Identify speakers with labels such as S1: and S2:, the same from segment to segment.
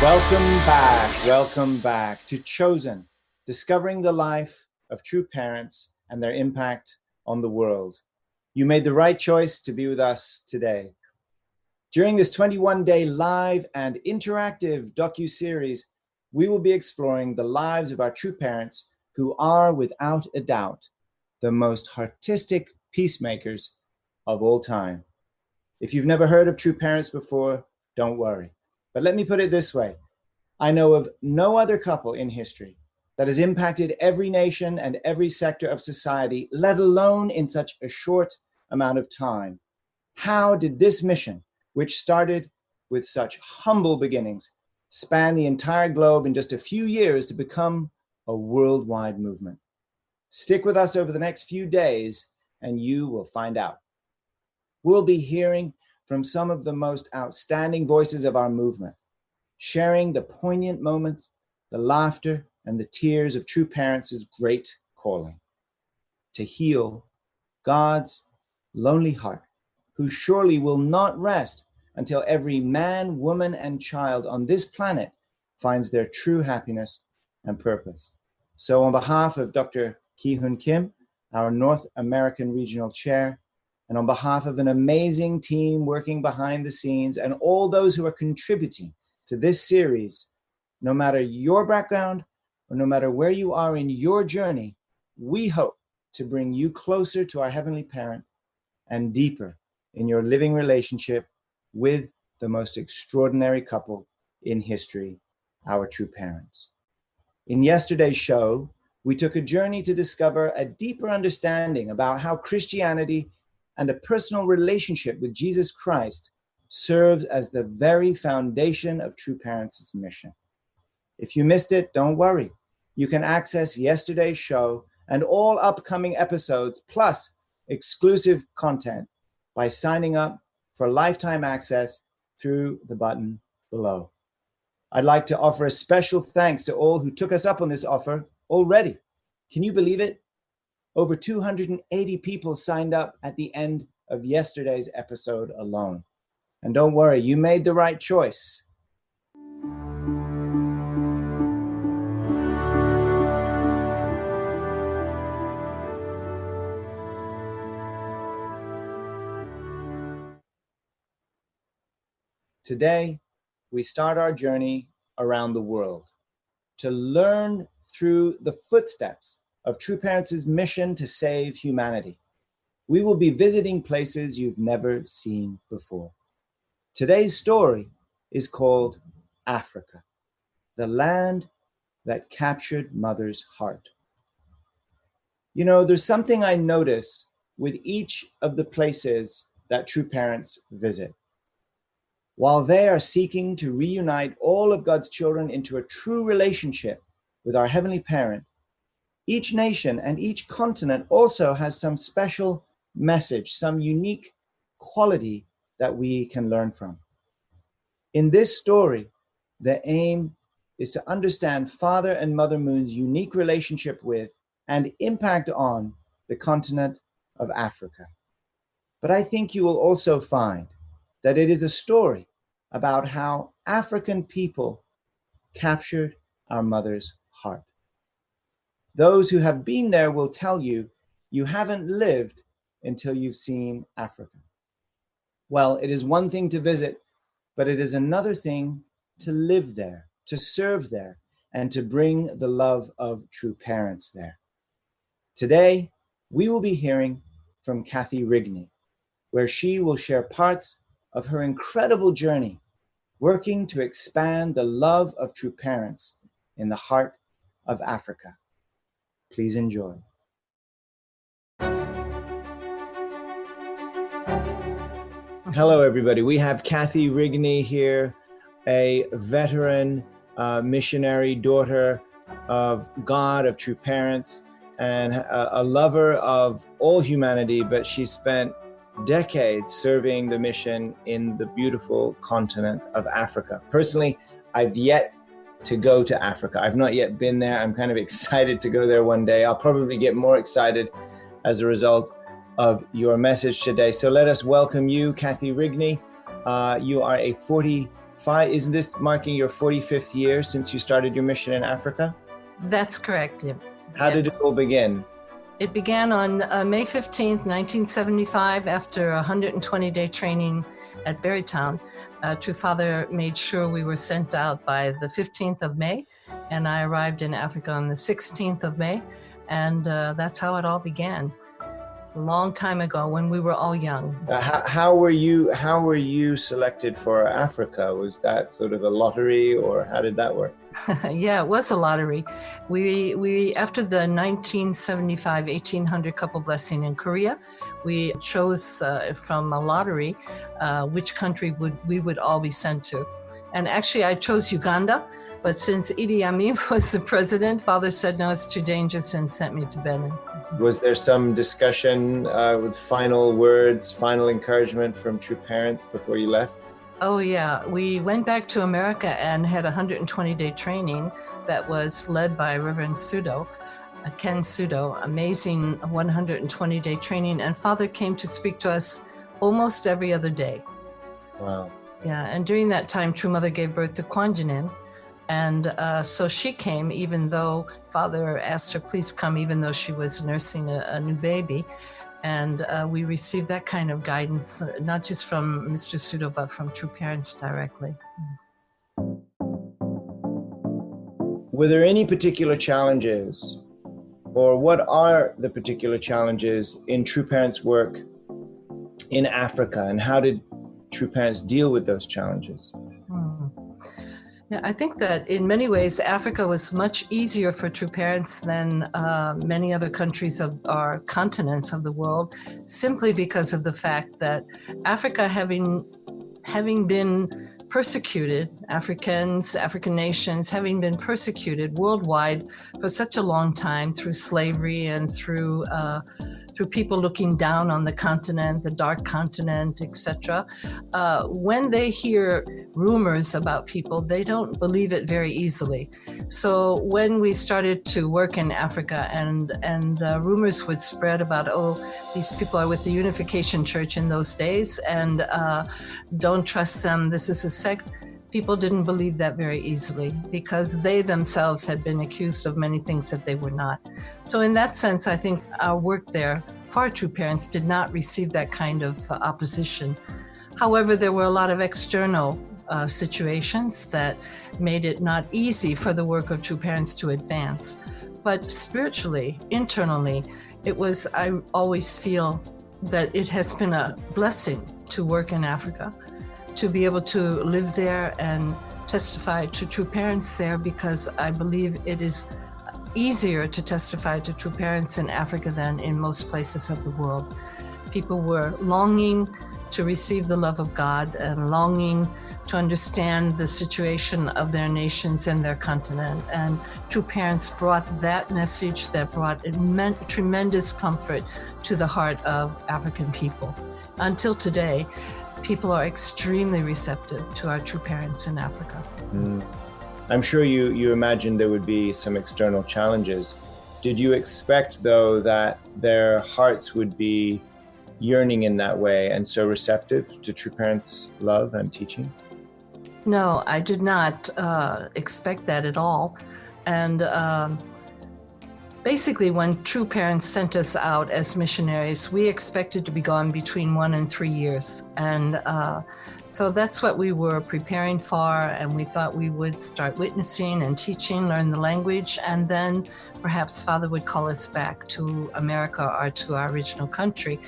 S1: Welcome back to Chosen, discovering the life of true parents and their impact on the world. You made the right choice to be with us today. During this 21-day live and interactive docu-series, we will be exploring the lives of our true parents who are, without a doubt, the most artistic peacemakers of all time. If you've never heard of true parents before, don't worry. But let me put it this way. I know of no other couple in history that has impacted every nation and every sector of society, let alone in such a short amount of time. How did this mission, which started with such humble beginnings, span the entire globe in just a few years to become a worldwide movement? Stick with us over the next few days and you will find out. We'll be hearing from some of the most outstanding voices of our movement, sharing the poignant moments, the laughter, and the tears of true parents' great calling to heal God's lonely heart, who surely will not rest until every man, woman, and child on this planet finds their true happiness and purpose. So on behalf of Dr. Ki-Hun Kim, our North American Regional Chair, and on behalf of an amazing team working behind the scenes and all those who are contributing to this series, no matter your background or no matter where you are in your journey, we hope to bring you closer to our Heavenly Parent and deeper in your living relationship with the most extraordinary couple in history, our true parents. In yesterday's show, we took a journey to discover a deeper understanding about how Christianity and a personal relationship with Jesus Christ serves as the very foundation of True Parents' mission. If you missed it, don't worry. You can access yesterday's show and all upcoming episodes, plus exclusive content, by signing up for lifetime access through the button below. I'd like to offer a special thanks to all who took us up on this offer already. Can you believe it? Over 280 people signed up at the end of yesterday's episode alone. And don't worry, you made the right choice. Today, we start our journey around the world to learn through the footsteps of True Parents' mission to save humanity. We will be visiting places you've never seen before. Today's story is called Africa, the land that captured Mother's heart. You know, there's something I notice with each of the places that True Parents visit. While they are seeking to reunite all of God's children into a true relationship with our Heavenly Parent, each nation and each continent also has some special message, some unique quality that we can learn from. In this story, the aim is to understand Father and Mother Moon's unique relationship with and impact on the continent of Africa. But I think you will also find that it is a story about how African people captured our mother's heart. Those who have been there will tell you, you haven't lived until you've seen Africa. Well, it is one thing to visit, but it is another thing to live there, to serve there, and to bring the love of true parents there. Today, we will be hearing from Kathy Rigney, where she will share parts of her incredible journey working to expand the love of true parents in the heart of Africa. Please enjoy. Hello, everybody. We have Kathy Rigney here, a veteran missionary, daughter of God, of true parents, and a lover of all humanity, but she spent decades serving the mission in the beautiful continent of Africa. Personally, I've yet to go to Africa. I've not yet been there. I'm kind of excited to go there one day. I'll probably get more excited as a result of your message today. So let us welcome you, Kathy Rigney. You are a Isn't this marking your 45th year since you started your mission in Africa?
S2: That's correct. Yeah.
S1: How did it all begin?
S2: It began on May 15th, 1975, after a 120-day training at Berrytown. True Father made sure we were sent out by the 15th of May, and I arrived in Africa on the 16th of May, and that's how it all began. A long time ago when we were all young.
S1: How were you selected for Africa? Was that sort of a lottery, or how did that work?
S2: Yeah, it was a lottery. We after the 1975 1800 couple blessing in Korea, we chose from a lottery which country we would all be sent to. And actually I chose Uganda, but since Idi Amin was the president, Father said no, it's too dangerous, and sent me to Benin.
S1: Was there some discussion with final words, final encouragement from True Parents before you left?
S2: Oh yeah, we went back to America and had a 120-day training that was led by Reverend Sudo, Ken Sudo, amazing 120-day training. And Father came to speak to us almost every other day.
S1: Wow.
S2: Yeah, and during that time, True Mother gave birth to Kwanjinim. And so she came, even though Father asked her, please come, even though she was nursing a new baby. And we received that kind of guidance, not just from Mr. Sudo, but from True Parents directly.
S1: Were there any particular challenges, or what are the particular challenges in True Parents' work in Africa, and how did True Parents deal with those challenges?
S2: Yeah, I think that in many ways, Africa was much easier for True Parents than many other countries of our continents of the world, simply because of the fact that Africa, having been persecuted, African nations having been persecuted worldwide for such a long time through slavery and through people looking down on the continent, the dark continent, etc. When they hear rumors about people, they don't believe it very easily. So when we started to work in Africa and rumors would spread about, oh, these people are with the Unification Church in those days, and don't trust them, this is a sect, people didn't believe that very easily because they themselves had been accused of many things that they were not. So in that sense, I think our work there for True Parents did not receive that kind of opposition. However, there were a lot of external situations that made it not easy for the work of True Parents to advance. But spiritually, internally, I always feel that it has been a blessing to work in Africa, to be able to live there and testify to True Parents there, because I believe it is easier to testify to True Parents in Africa than in most places of the world. People were longing to receive the love of God and longing to understand the situation of their nations and their continent. And True Parents brought that message that brought tremendous comfort to the heart of African people. Until today, people are extremely receptive to our True Parents in Africa.
S1: I'm sure you imagined there would be some external challenges. Did you expect, though, that their hearts would be yearning in that way and so receptive to True Parents' love and teaching?
S2: No, I did not expect that at all. And basically, when True Parents sent us out as missionaries, we expected to be gone between 1 and 3 years. And so that's what we were preparing for. And we thought we would start witnessing and teaching, learn the language, and then perhaps Father would call us back to America or to our original country.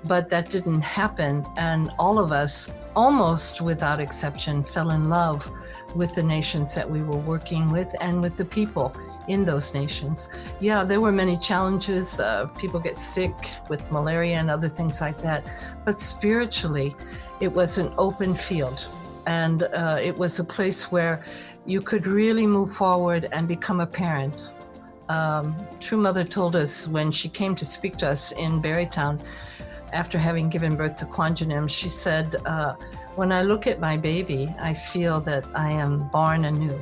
S2: But that didn't happen. And all of us, almost without exception, fell in love with the nations that we were working with and with the people in those nations. Yeah, there were many challenges. People get sick with malaria and other things like that. But spiritually, it was an open field. And it was a place where you could really move forward and become a parent. True Mother told us when she came to speak to us in Berrytown, after having given birth to Kwanjinim, she said, when I look at my baby, I feel that I am born anew.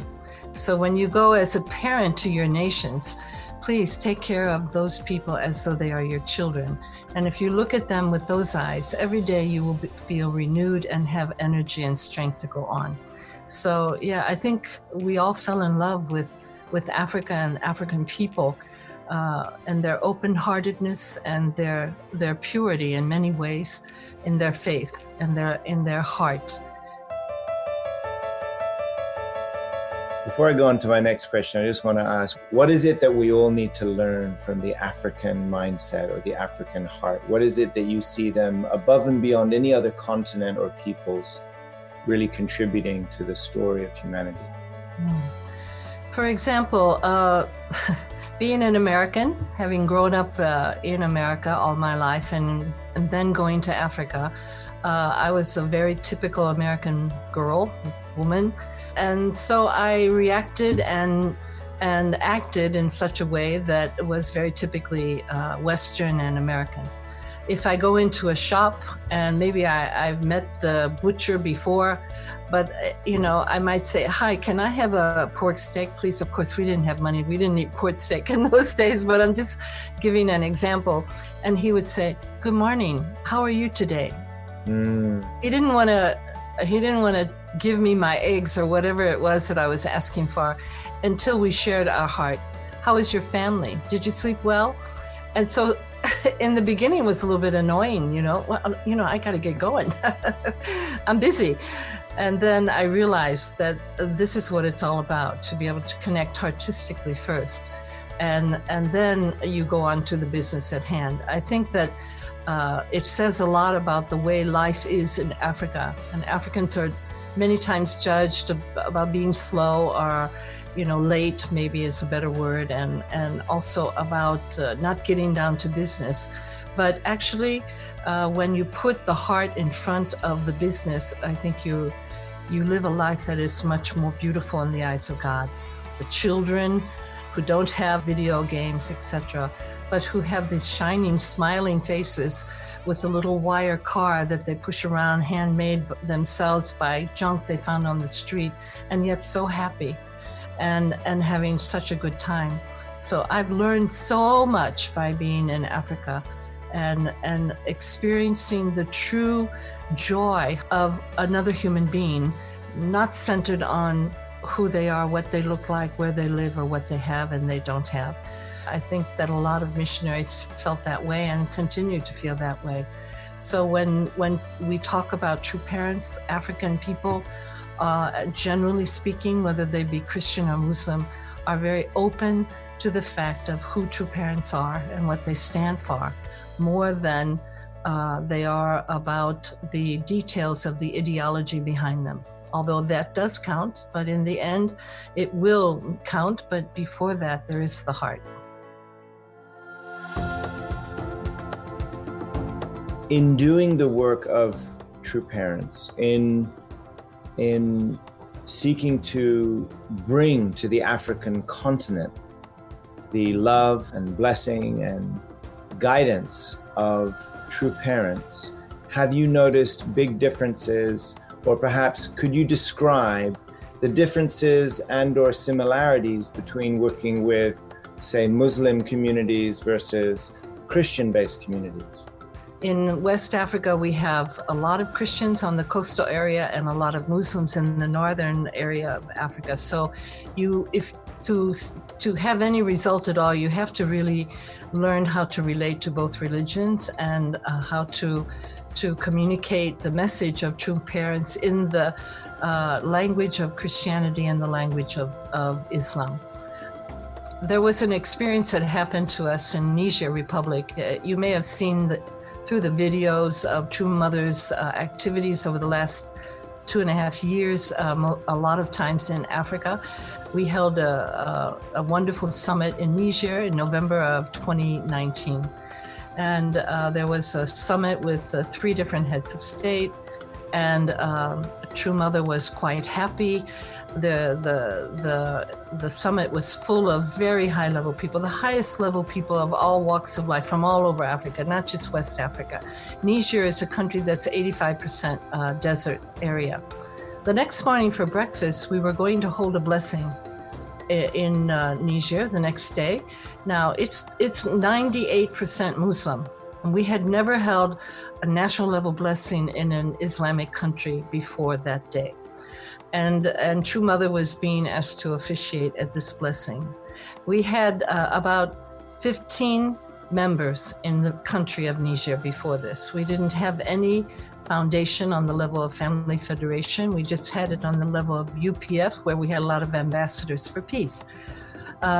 S2: So when you go as a parent to your nations, please take care of those people as though they are your children. And if you look at them with those eyes, every day you will feel renewed and have energy and strength to go on. So yeah, I think we all fell in love with Africa and African people, and their open-heartedness and their purity in many ways, in their faith and in their heart.
S1: Before I go on to my next question, I just want to ask, what is it that we all need to learn from the African mindset or the African heart? What is it that you see them above and beyond any other continent or peoples really contributing to the story of humanity?
S2: For example, being an American, having grown up in America all my life and then going to Africa, I was a very typical American girl, woman. And so I reacted and acted in such a way that was very typically Western and American. If I go into a shop and maybe I've met the butcher before, but I might say, "Hi, can I have a pork steak, please?" Of course, we didn't have money. We didn't eat pork steak in those days, but I'm just giving an example. And he would say, "Good morning. How are you today?" He didn't want to give me my eggs or whatever it was that I was asking for until we shared our heart. "How is your family? Did you sleep well?" And so in the beginning it was a little bit annoying, I got to get going. I'm busy. And then I realized that this is what it's all about, to be able to connect artistically first. And then you go on to the business at hand. I think that it says a lot about the way life is in Africa. And Africans are many times judged about being slow or, late maybe is a better word, and also about not getting down to business. But actually, when you put the heart in front of the business, I think you live a life that is much more beautiful in the eyes of God. The children who don't have video games, etc., but who have these shining, smiling faces with a little wire car that they push around, handmade themselves by junk they found on the street, and yet so happy and having such a good time. So I've learned so much by being in Africa and experiencing the true joy of another human being, not centered on who they are, what they look like, where they live, or what they have and they don't have. I think that a lot of missionaries felt that way and continue to feel that way. So when we talk about true parents, African people, generally speaking, whether they be Christian or Muslim, are very open to the fact of who true parents are and what they stand for, more than they are about the details of the ideology behind them. Although that does count, but in the end, it will count. But before that, there is the heart.
S1: In doing the work of true parents, in seeking to bring to the African continent the love and blessing and guidance of true parents, have you noticed big differences? Or perhaps could you describe the differences and or similarities between working with, say, Muslim communities versus Christian-based communities?
S2: In West Africa, we have a lot of Christians on the coastal area and a lot of Muslims in the northern area of Africa. So if to have any result at all, you have to really learn how to relate to both religions and how to communicate the message of true parents in the language of Christianity and the language of Islam. There was an experience that happened to us in Niger Republic. You may have seen through the videos of True Mothers activities over the last 2.5 years, a lot of times in Africa. We held a wonderful summit in Niger in November of 2019. And there was a summit with 3 different heads of state, and True Mother was quite happy. The summit was full of very high level people, the highest level people of all walks of life from all over Africa, not just West Africa. Niger is a country that's 85% desert area. The next morning for breakfast, we were going to hold a blessing. in Niger the next day. Now it's 98% Muslim, and we had never held a national level blessing in an Islamic country before that day. And True Mother was being asked to officiate at this blessing. We had about 15 members in the country of Niger before this. We didn't have any foundation on the level of Family Federation. We just had it on the level of UPF, where we had a lot of ambassadors for peace.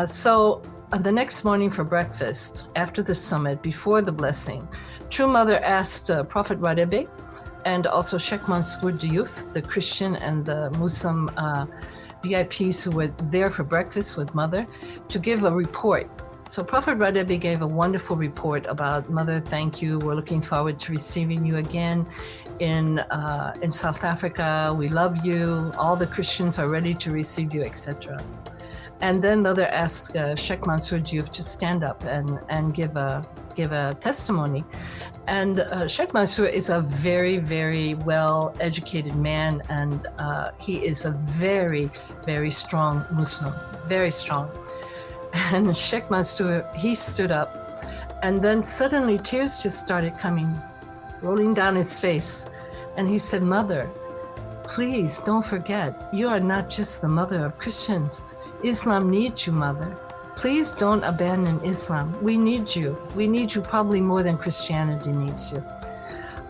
S2: So the next morning for breakfast, after the summit, before the blessing, True Mother asked Prophet Radebe and also Sheikh Mansour Diouf, the Christian and the Muslim VIPs who were there for breakfast with Mother, to give a report. So Prophet Radebe gave a wonderful report about, Mother, thank you. We're looking forward to receiving you again in South Africa. We love you. All the Christians are ready to receive you, etc. And then Mother asked Sheikh Mansour Diouf to stand up and give a testimony. And Sheikh Mansour is a very, very well-educated man, and he is a very, very strong Muslim, very strong. And Sheikh Mansour, he stood up, and then suddenly tears just started coming, rolling down his face. And he said, Mother, please don't forget, you are not just the mother of Christians. Islam needs you, Mother. Please don't abandon Islam. We need you. We need you probably more than Christianity needs you.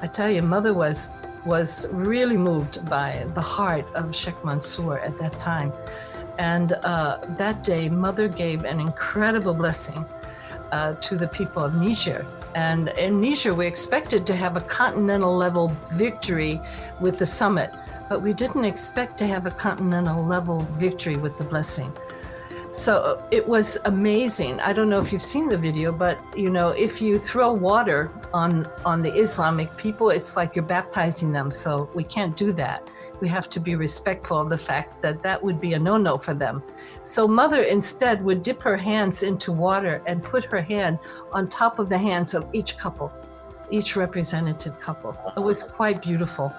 S2: I tell you, Mother was really moved by the heart of Sheikh Mansour at that time. And that day, Mother gave an incredible blessing to the people of Niger. And in Niger, we expected to have a continental level victory with the summit, but we didn't expect to have a continental level victory with the blessing. So it was amazing. I don't know if you've seen the video, but you know, if you throw water on the Islamic people, it's like you're baptizing them. So we can't do that. We have to be respectful of the fact that that would be a no-no for them. So Mother instead would dip her hands into water and put her hand on top of the hands of each couple, each representative couple. It was quite beautiful.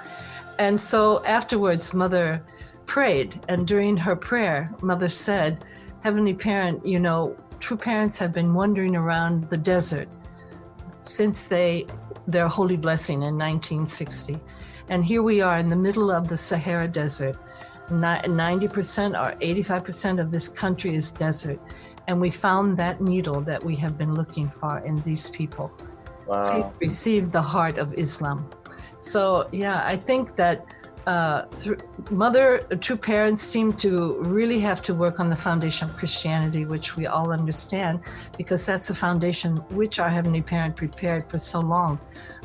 S2: And so afterwards, Mother prayed, and during her prayer, Mother said, Heavenly Parent, you know, true parents have been wandering around the desert since their holy blessing in 1960. And here we are in the middle of the Sahara Desert. 90% or 85% of this country is desert. And we found that needle that we have been looking for in these people.
S1: Wow.
S2: They received the heart of Islam. So, yeah, I think that Mother, true parents seem to really have to work on the foundation of Christianity, which we all understand, because that's the foundation which our Heavenly Parent prepared for so long.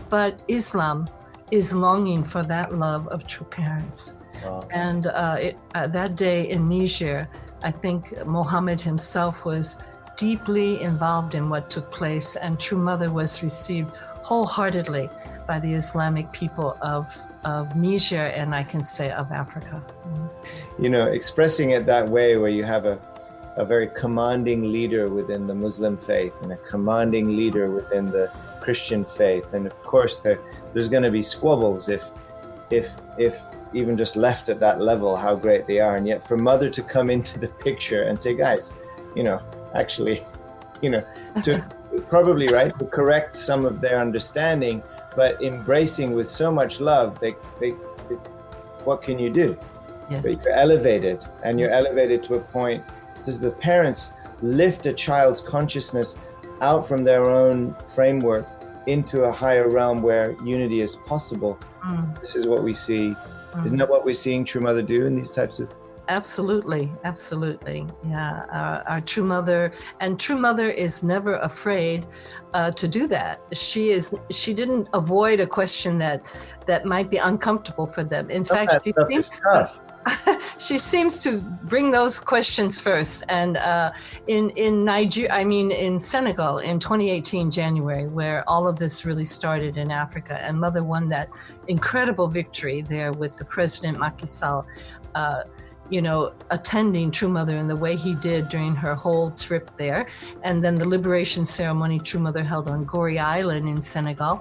S2: But Islam is longing for that love of true parents.
S1: Wow.
S2: And that day in Niger, I think Muhammad himself was deeply involved in what took place, and True Mother was received wholeheartedly by the Islamic people of Niger, and I can say of Africa.
S1: You know, expressing it that way, where you have a very commanding leader within the Muslim faith and a commanding leader within the Christian faith, and of course there's going to be squabbles if even just left at that level, how great they are. And yet for Mother to come into the picture and say, guys, you know, actually, you know, to probably, right, to correct some of their understanding, but embracing with so much love, they what can you do?
S2: Yes.
S1: But you're elevated, and you're elevated to a point. Does the parents lift a child's consciousness out from their own framework into a higher realm where unity is possible? This is what we see. Isn't that what we're seeing True Mother do in these types of?
S2: Absolutely, absolutely. Yeah, our True Mother, and True Mother is never afraid to do that. She didn't avoid a question that might be uncomfortable for them. In fact, she seems to bring those questions first. And in Nigeria, in Senegal in 2018 January, where all of this really started in Africa, and Mother won that incredible victory there with the President Macky Sall, you know, attending True Mother in the way he did during her whole trip there. And then the liberation ceremony True Mother held on Gorée Island in Senegal.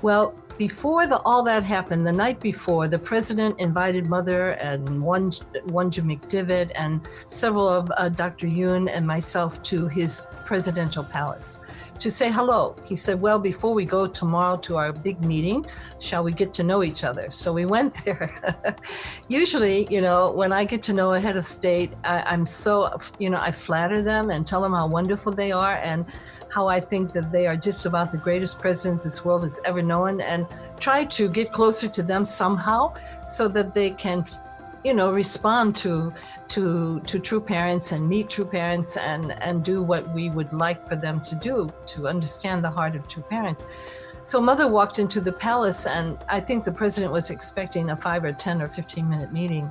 S2: Well, Before all that happened, the night before, the president invited Mother and Wonja McDivitt and several of Dr. Yoon and myself to his presidential palace to say hello. He said, well, before we go tomorrow to our big meeting, shall we get to know each other? So we went there. Usually, when I get to know a head of state, I'm so, I flatter them and tell them how wonderful they are and how I think that they are just about the greatest president this world has ever known, and try to get closer to them somehow so that they can respond to true parents and meet true parents and do what we would like for them to do, to understand the heart of true parents. So Mother walked into the palace, and I think the president was expecting a 5 or 10 or 15 minute meeting.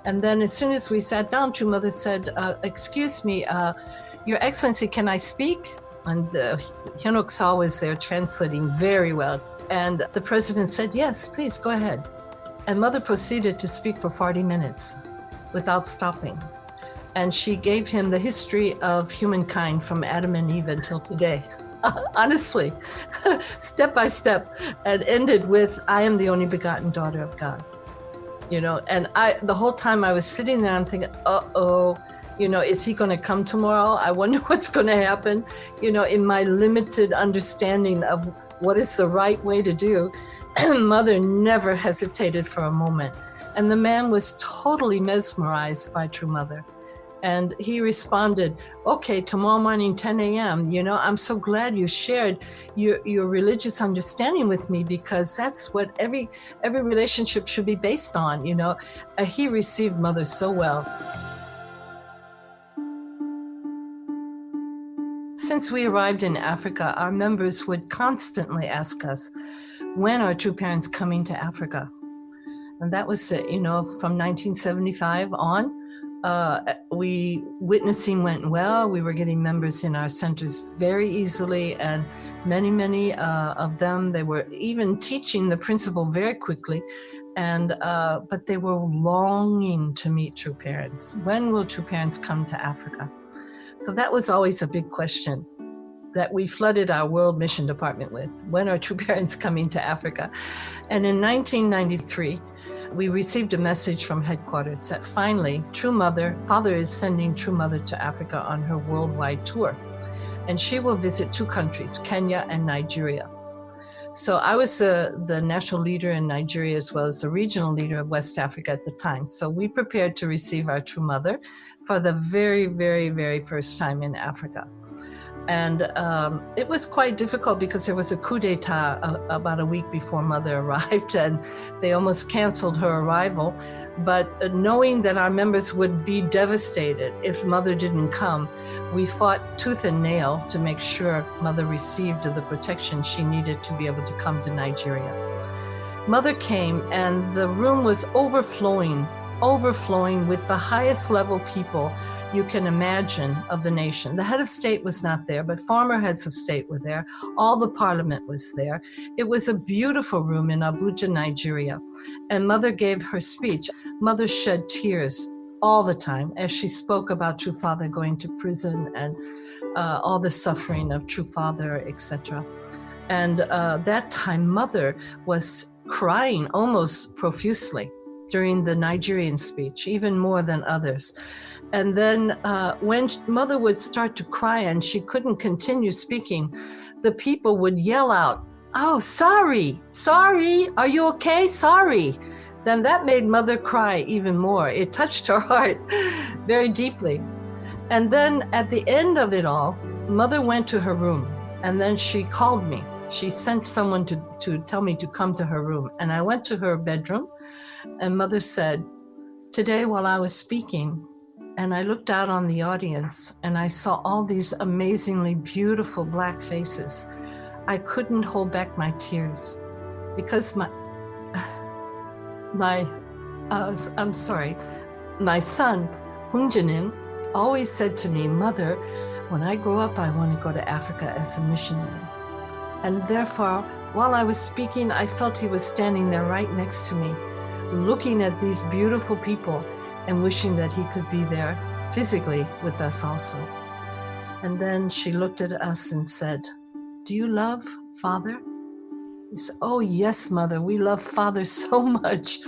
S2: And then as soon as we sat down, True Mother said, excuse me, Your Excellency, can I speak? And Hyunwook Seo was there translating very well. And the president said, yes, please go ahead. And Mother proceeded to speak for 40 minutes without stopping. And she gave him the history of humankind from Adam and Eve until today. Honestly, step by step, and ended with, I am the only begotten daughter of God. And the whole time I was sitting there, I'm thinking, uh-oh, is he going to come tomorrow? I wonder what's going to happen. In my limited understanding of what is the right way to do, Mother never hesitated for a moment. And the man was totally mesmerized by True Mother. And he responded, okay, tomorrow morning, 10 a.m., I'm so glad you shared your religious understanding with me, because that's what every relationship should be based on, He received Mother so well. Since we arrived in Africa, our members would constantly ask us, when are true parents coming to Africa? And that was, from 1975 on. Witnessing went well. We were getting members in our centers very easily, and many of them, they were even teaching the principle very quickly. And but they were longing to meet true parents. When will true parents come to Africa? So that was always a big question that we flooded our World Mission Department with. When are true parents coming to Africa? And in 1993, we received a message from headquarters that finally Father is sending True Mother to Africa on her worldwide tour. And she will visit 2 countries, Kenya and Nigeria. So I was the national leader in Nigeria as well as the regional leader of West Africa at the time. So we prepared to receive our True Mother for the very, very, very first time in Africa. And it was quite difficult because there was a coup d'etat about a week before Mother arrived, and they almost canceled her arrival. But knowing that our members would be devastated if Mother didn't come, we fought tooth and nail to make sure Mother received the protection she needed to be able to come to Nigeria. Mother came, and the room was overflowing with the highest level people you can imagine of the nation. The head of state was not there, but former heads of state were there. All the parliament was there. It was a beautiful room in Abuja, Nigeria. And Mother gave her speech. Mother shed tears all the time as she spoke about True Father going to prison and all the suffering of True Father, etc. And that time, Mother was crying almost profusely during the Nigerian speech, even more than others. And then when Mother would start to cry and she couldn't continue speaking, the people would yell out, oh, sorry, are you okay? Sorry. Then that made Mother cry even more. It touched her heart very deeply. And then at the end of it all, Mother went to her room, and then she called me. She sent someone to tell me to come to her room. And I went to her bedroom, and Mother said, today while I was speaking, and I looked out on the audience and I saw all these amazingly beautiful Black faces, I couldn't hold back my tears because my son, Hung Janin, always said to me, Mother, when I grow up, I want to go to Africa as a missionary. And therefore, while I was speaking, I felt he was standing there right next to me, looking at these beautiful people and wishing that he could be there physically with us also. And then she looked at us and said, do you love Father? He said, oh, yes, Mother, we love Father so much.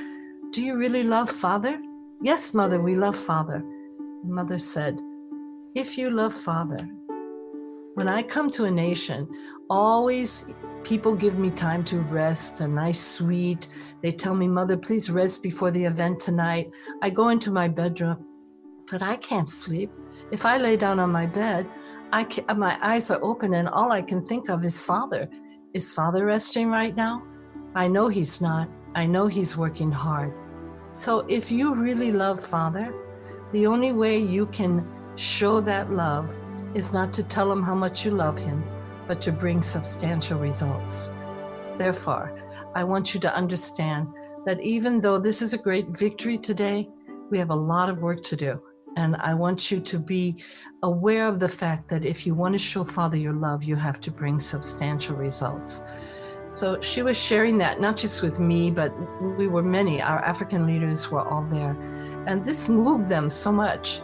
S2: Do you really love Father? Yes, Mother, we love Father. Mother said, if you love Father, when I come to a nation, always people give me time to rest, a nice suite. They tell me, Mother, please rest before the event tonight. I go into my bedroom, but I can't sleep. If I lay down on my bed, my eyes are open and all I can think of is Father. Is Father resting right now? I know he's not. I know he's working hard. So if you really love Father, the only way you can show that love is not to tell him how much you love him, but to bring substantial results. Therefore, I want you to understand that even though this is a great victory today, we have a lot of work to do. And I want you to be aware of the fact that if you want to show Father your love, you have to bring substantial results. So she was sharing that, not just with me, but we were many, our African leaders were all there. And this moved them so much.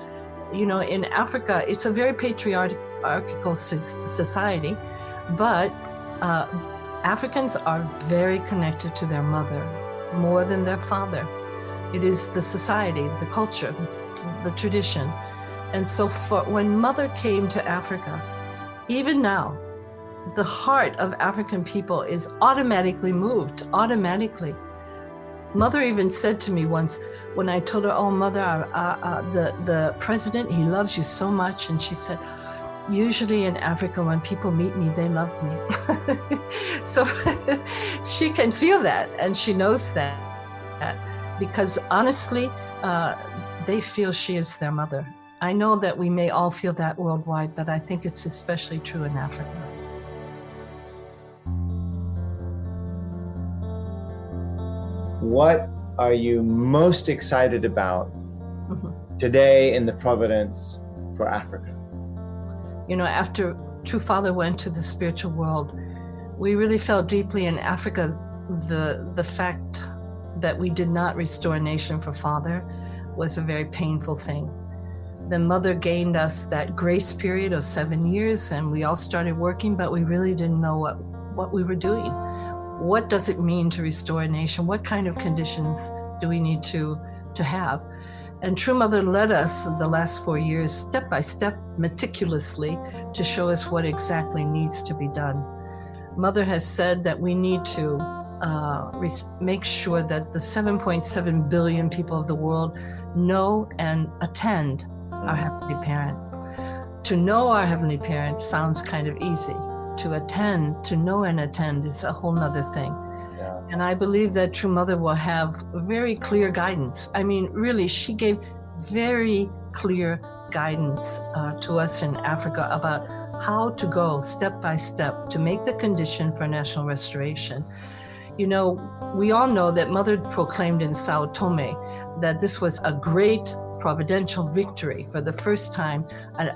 S2: You know, in Africa, it's a very patriarchal society, but Africans are very connected to their mother more than their father. It is the society, the culture, the tradition. And so when Mother came to Africa, even now, the heart of African people is automatically moved, automatically. Mother even said to me once, when I told her, oh, Mother, the president, he loves you so much. And she said, usually in Africa, when people meet me, they love me. So she can feel that, and she knows that because honestly, they feel she is their mother. I know that we may all feel that worldwide, but I think it's especially true in Africa.
S1: What are you most excited about today in the Providence for Africa?
S2: You know, after True Father went to the spiritual world, we really felt deeply in Africa the fact that we did not restore a nation for Father was a very painful thing. Then Mother gained us that grace period of 7 years, and we all started working, but we really didn't know what we were doing. What does it mean to restore a nation? What kind of conditions do we need to have? And True Mother led us the last 4 years, step by step, meticulously, to show us what exactly needs to be done. Mother has said that we need to make sure that the 7.7 billion people of the world know and attend our Heavenly Parent. To know our Heavenly Parent sounds kind of easy. To attend, to know and attend is a whole nother thing.
S1: Yeah.
S2: And I believe that True Mother will have very clear guidance. I mean, really, she gave very clear guidance to us in Africa about how to go step by step to make the condition for national restoration. You know, we all know that Mother proclaimed in Sao Tome that this was a great providential victory for the first time,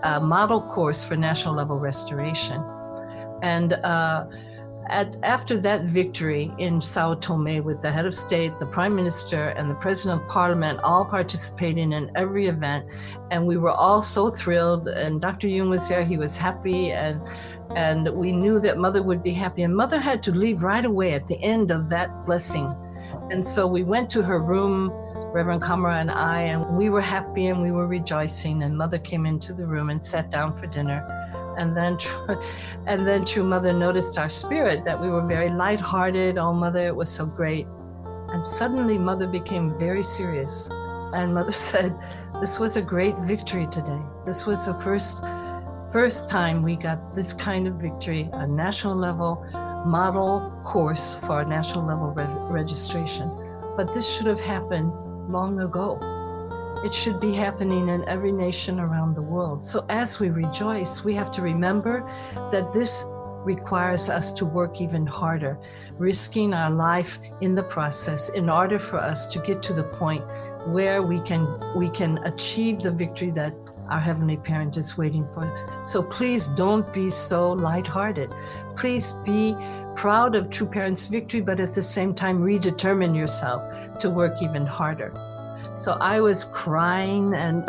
S2: a model course for national level restoration. And after that victory in Sao Tome, with the head of state, the prime minister, and the president of parliament all participating in every event, and we were all so thrilled, and Dr. Jung was there, he was happy, and we knew that Mother would be happy. And Mother had to leave right away at the end of that blessing. And so we went to her room, Reverend Kamara and I, and we were happy and we were rejoicing. And Mother came into the room and sat down for dinner. And then True Mother noticed our spirit, that we were very lighthearted. Oh, Mother, it was so great. And suddenly Mother became very serious. And Mother said, this was a great victory today. This was the first time we got this kind of victory, a national level model course for national level registration. But this should have happened long ago. It should be happening in every nation around the world. So as we rejoice, we have to remember that this requires us to work even harder, risking our life in the process in order for us to get to the point where we can achieve the victory that our Heavenly Parent is waiting for. So please don't be so lighthearted. Please be proud of True Parent's victory, but at the same time, redetermine yourself to work even harder. So I was crying, and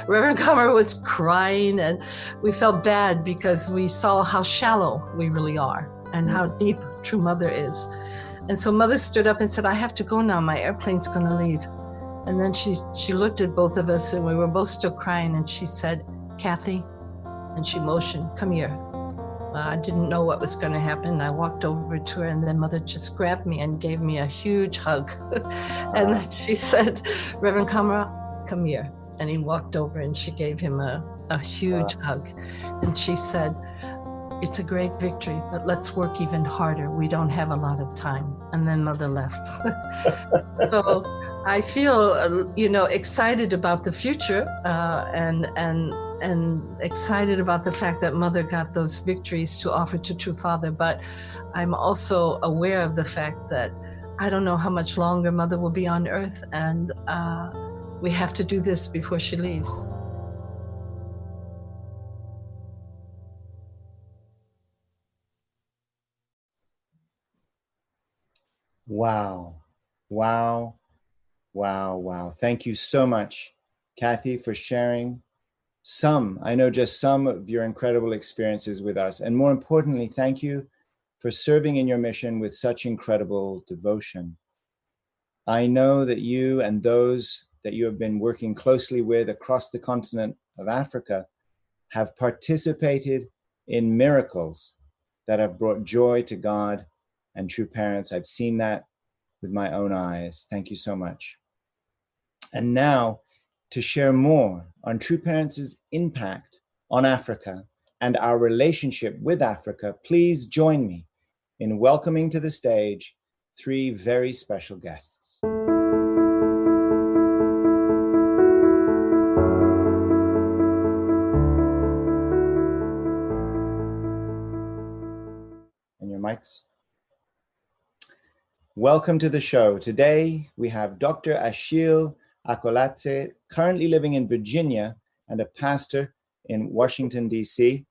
S2: Reverend Kamara was crying, and we felt bad because we saw how shallow we really are. and how deep true mother is. And so mother stood up and said, I have to go now. My airplane's going to leave. And then she looked at both of us, and we were both still crying. And she said, Kathy, and she motioned, come here. I didn't know what was going to happen. I walked over to her, and then mother just grabbed me and gave me a huge hug. And then she said, Reverend Kamara, come here. And he walked over, and she gave him a huge hug. And she said, it's a great victory, but let's work even harder. We don't have a lot of time. And then mother left. So I feel, excited about the future, and excited about the fact that mother got those victories to offer to true father. But I'm also aware of the fact that I don't know how much longer mother will be on earth, and we have to do this before she leaves.
S1: Wow. Wow. Wow. Wow. Thank you so much, Kathy, for sharing I know just some of your incredible experiences with us. And more importantly, thank you for serving in your mission with such incredible devotion. I know that you and those that you have been working closely with across the continent of Africa have participated in miracles that have brought joy to God and true parents. I've seen that with my own eyes. Thank you so much. And now, to share more on True Parents' impact on Africa and our relationship with Africa, please join me in welcoming to the stage 3 very special guests. And your mics. Welcome to the show. Today, we have Dr. Achille Akoladze, currently living in Virginia and a pastor in Washington, D.C.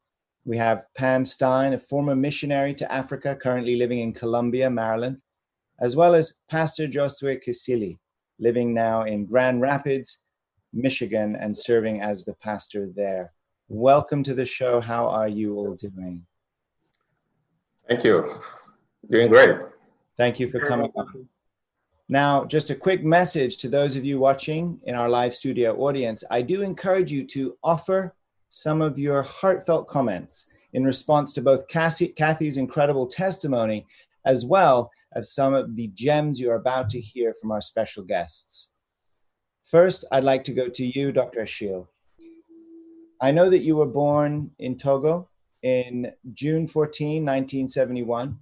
S1: We have Pam Stein, a former missionary to Africa, currently living in Columbia, Maryland, as well as Pastor Josue Kisili, living now in Grand Rapids, Michigan, and serving as the pastor there. Welcome to the show. How are you all doing?
S3: Thank you. Doing great.
S1: Thank you for coming on. Now, just a quick message to those of you watching in our live studio audience. I do encourage you to offer some of your heartfelt comments in response to both Kathy's incredible testimony, as well as some of the gems you're about to hear from our special guests. First, I'd like to go to you, Dr. Achille. I know that you were born in Togo in June 14, 1971.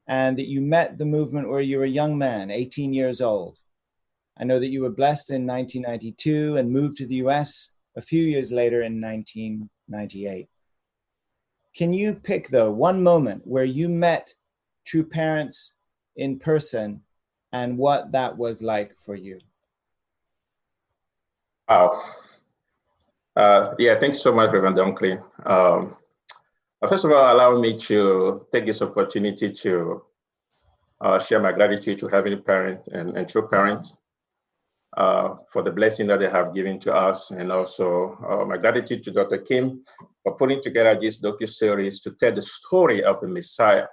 S1: And that you met the movement where you were a young man, 18 years old. I know that you were blessed in 1992 and moved to the US a few years later in 1998. Can you pick, though, one moment where you met true parents in person and what that was like for you?
S3: Wow. Thanks so much, Reverend Dunkley. First of all, allow me to take this opportunity to share my gratitude to Heavenly Parent and true parents for the blessing that they have given to us, and also my gratitude to Dr. Kim for putting together this docu-series to tell the story of the Messiah,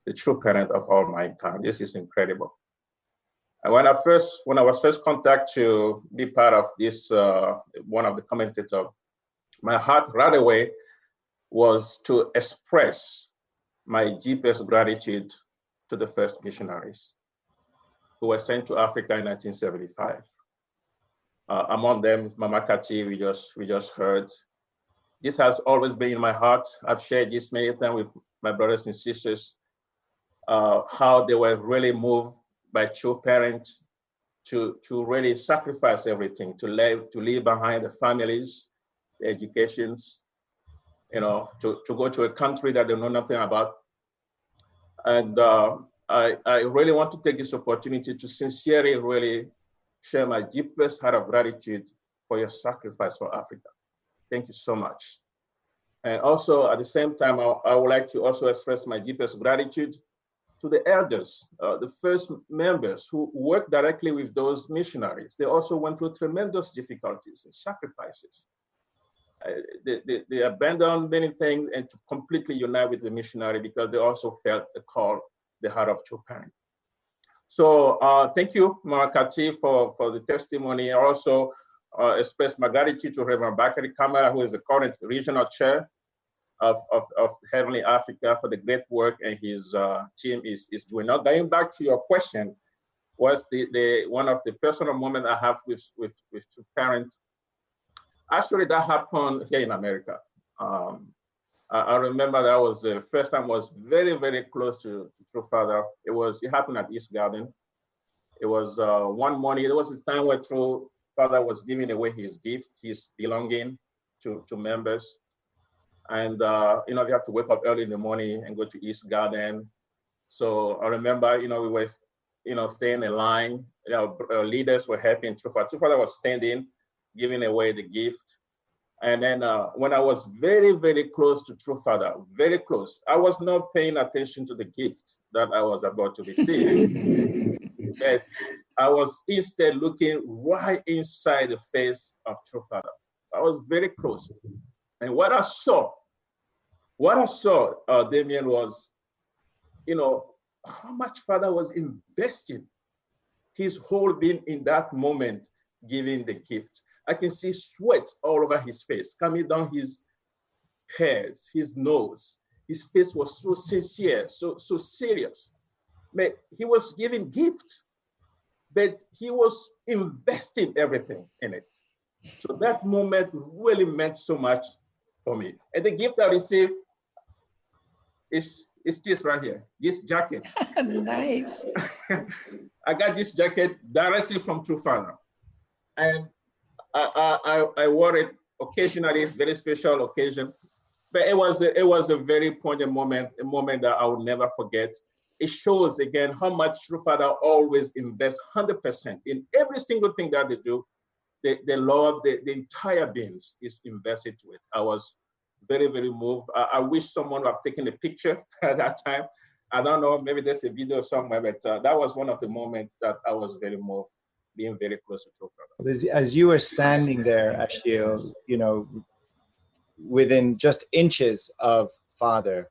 S3: the true parent of all mankind. This is incredible. And when I was first contacted to be part of this, one of the commentators, my heart right away was to express my deepest gratitude to the first missionaries who were sent to Africa in 1975. Among them, Mama Kati, we just heard. This has always been in my heart. I've shared this many times with my brothers and sisters, how they were really moved by true parents to really sacrifice everything, to leave behind the families, the educations, to go to a country that they know nothing about. And I really want to take this opportunity to sincerely really share my deepest heart of gratitude for your sacrifice for Africa. Thank you so much. And also at the same time, I would like to also express my deepest gratitude to the elders, the first members who worked directly with those missionaries. They also went through tremendous difficulties and sacrifices. they abandoned many things and to completely unite with the missionary because they also felt the call, the heart of true parent. So thank you, Marakati, for the testimony. I also express my gratitude to Reverend Bakari Kamara, who is the current regional chair of Heavenly Africa, for the great work and his team is doing. Now, going back to your question, was the one of the personal moments I have with two parents. Actually, that happened here in America. I remember that was the first time I was very, very close to True Father. It happened at East Garden. It was one morning. There was a time where True Father was giving away his gift, his belonging to members. And, you know, they have to wake up early in the morning and go to East Garden. So I remember, you know, we were, you know, staying in line. You know, leaders were helping True Father. True Father was standing, giving away the gift. And then when I was very, very close to True Father, very close, I was not paying attention to the gift that I was about to receive. But I was instead looking right inside the face of True Father. I was very close. And what I saw, Damien, was, you know, how much Father was investing his whole being in that moment, giving the gift. I can see sweat all over his face, coming down his hairs, his nose. His face was so sincere, so serious. But he was giving gifts, but he was investing everything in it. So that moment really meant so much for me. And the gift I received is this right here, this jacket.
S4: Nice.
S3: I got this jacket directly from True Father. And I wore it occasionally, very special occasion. But it was a very poignant moment, a moment that I will never forget. It shows again how much True Father always invests 100% in every single thing that they do. They love the entire beings is invested to it. I was very, very moved. I wish someone would have taken a picture at that time. I don't know, maybe there's a video somewhere, but that was one of the moments that I was very moved, being very close to True Father.
S1: As you were standing there, Ashiel, you know, within just inches of Father,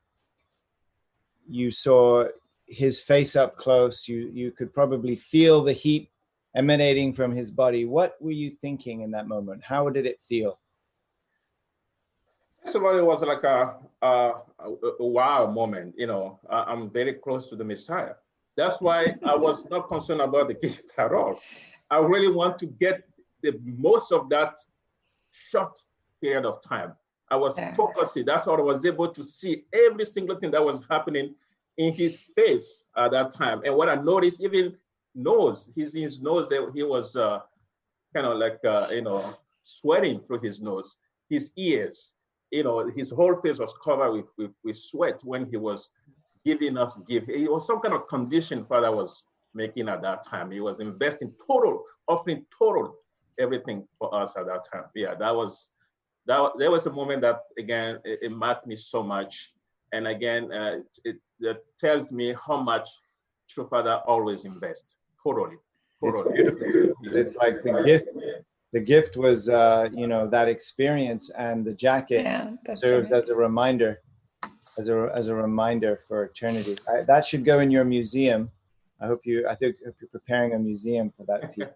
S1: you saw his face up close. You could probably feel the heat emanating from his body. What were you thinking in that moment? How did it feel?
S3: First of all, it was like a wow moment. You know, I'm very close to the Messiah. That's why I was not concerned about the gift at all. I really want to get the most of that short period of time. I was focusing. That's how I was able to see every single thing that was happening in his face at that time. And what I noticed, even his nose, that he was kind of like, you know, sweating through his nose. His ears, you know, his whole face was covered with sweat when he was giving us gift. It was some kind of condition Father was making at that time. He was investing offering total everything for us at that time. Yeah, there was a moment that, again, it marked me so much. And again, that tells me how much True Father always invests, totally.
S1: It's like the gift was, you know, that experience, and the jacket served as a reminder, as a reminder for eternity. That should go in your museum. I think you're preparing a museum for that piece.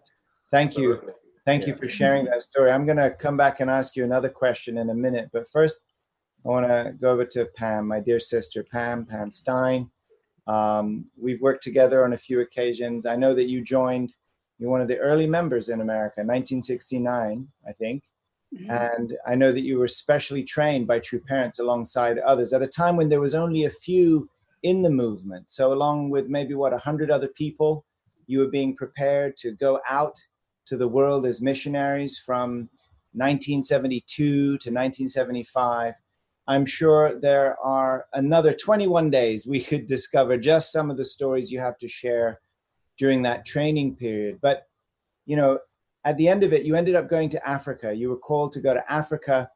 S1: Thank you. Thank you for sharing that story. I'm going to come back and ask you another question in a minute. But first, I want to go over to Pam, my dear sister, Pam Stein. We've worked together on a few occasions. I know that you're one of the early members in America, 1969, I think. Mm-hmm. And I know that you were specially trained by True Parents alongside others at a time when there was only a few in the movement. So along with maybe 100 other people, you were being prepared to go out to the world as missionaries from 1972 to 1975. I'm sure there are another 21 days we could discover just some of the stories you have to share during that training period. But, you know, at the end of it, you ended up going to Africa. You were called to go to Africa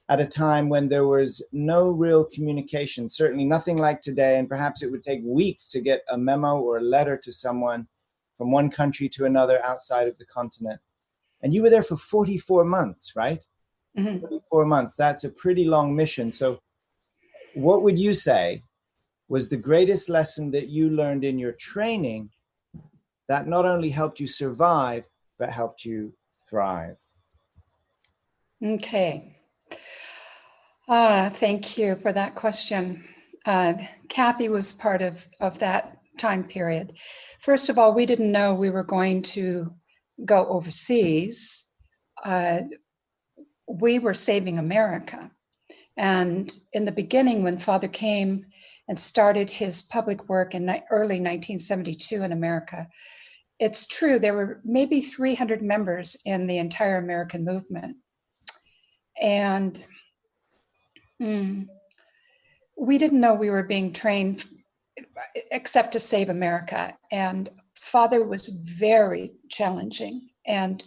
S1: at a time when there was no real communication, certainly nothing like today. And perhaps it would take weeks to get a memo or a letter to someone from one country to another outside of the continent. And you were there for 44 months, right?
S2: Mhm.
S1: 24 months, that's a pretty long mission. So what would you say was the greatest lesson that you learned in your training that not only helped you survive, but helped you thrive?
S4: Okay. Thank you for that question. Kathy was part of that time period. First of all, we didn't know we were going to go overseas. We were saving America. And in the beginning, when Father came and started his public work in early 1972 in America, it's true, there were maybe 300 members in the entire American movement. And we didn't know we were being trained except to save America. And Father was very challenging. And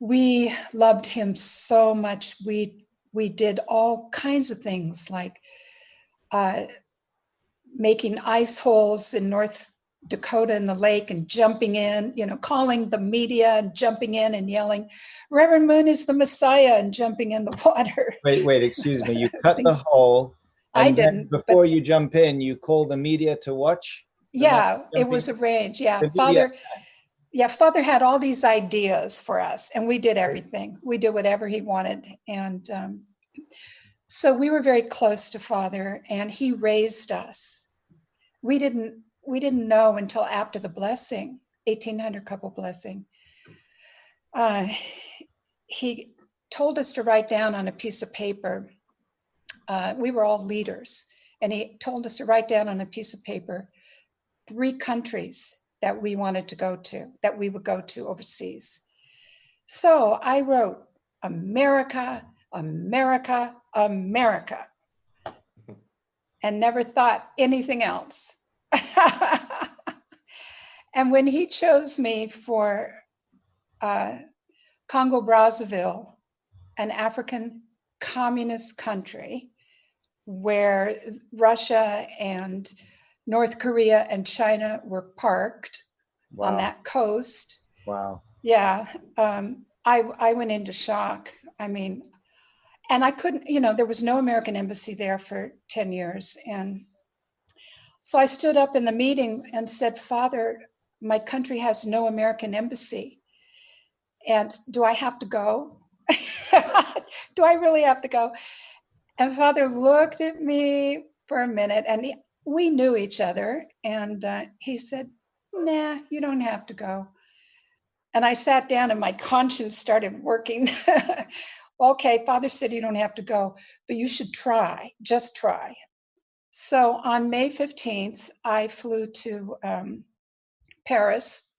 S4: we loved him so much. We did all kinds of things like making ice holes in North Dakota in the lake and jumping in, calling the media and jumping in and yelling, "Reverend Moon is the Messiah," and jumping in the water.
S1: Wait, excuse me. You cut the hole. And
S4: I didn't.
S1: Before you jump in, you call the media to watch?
S4: Yeah, it was arranged. Yeah, Father had all these ideas for us, and we did everything. We did whatever he wanted. And so we were very close to Father, and he raised us. We didn't know until after the blessing, 1800 couple blessing. He told us to write down on a piece of paper. We were all leaders, and he told us to write down on a piece of paper 3 countries that we wanted to go to, that we would go to overseas. So I wrote America, America, America, and never thought anything else. And when he chose me for Congo Brazzaville, an African communist country where Russia and North Korea and China were parked on that coast.
S1: Wow.
S4: Yeah. I went into shock. I mean, and I couldn't, there was no American embassy there for 10 years. And so I stood up in the meeting and said, "Father, my country has no American embassy. And do I have to go? Do I really have to go?" And Father looked at me for a minute, and we knew each other. And he said, "Nah, you don't have to go." And I sat down and my conscience started working. Okay, Father said you don't have to go, but you should try, just try. So on May 15th, I flew to Paris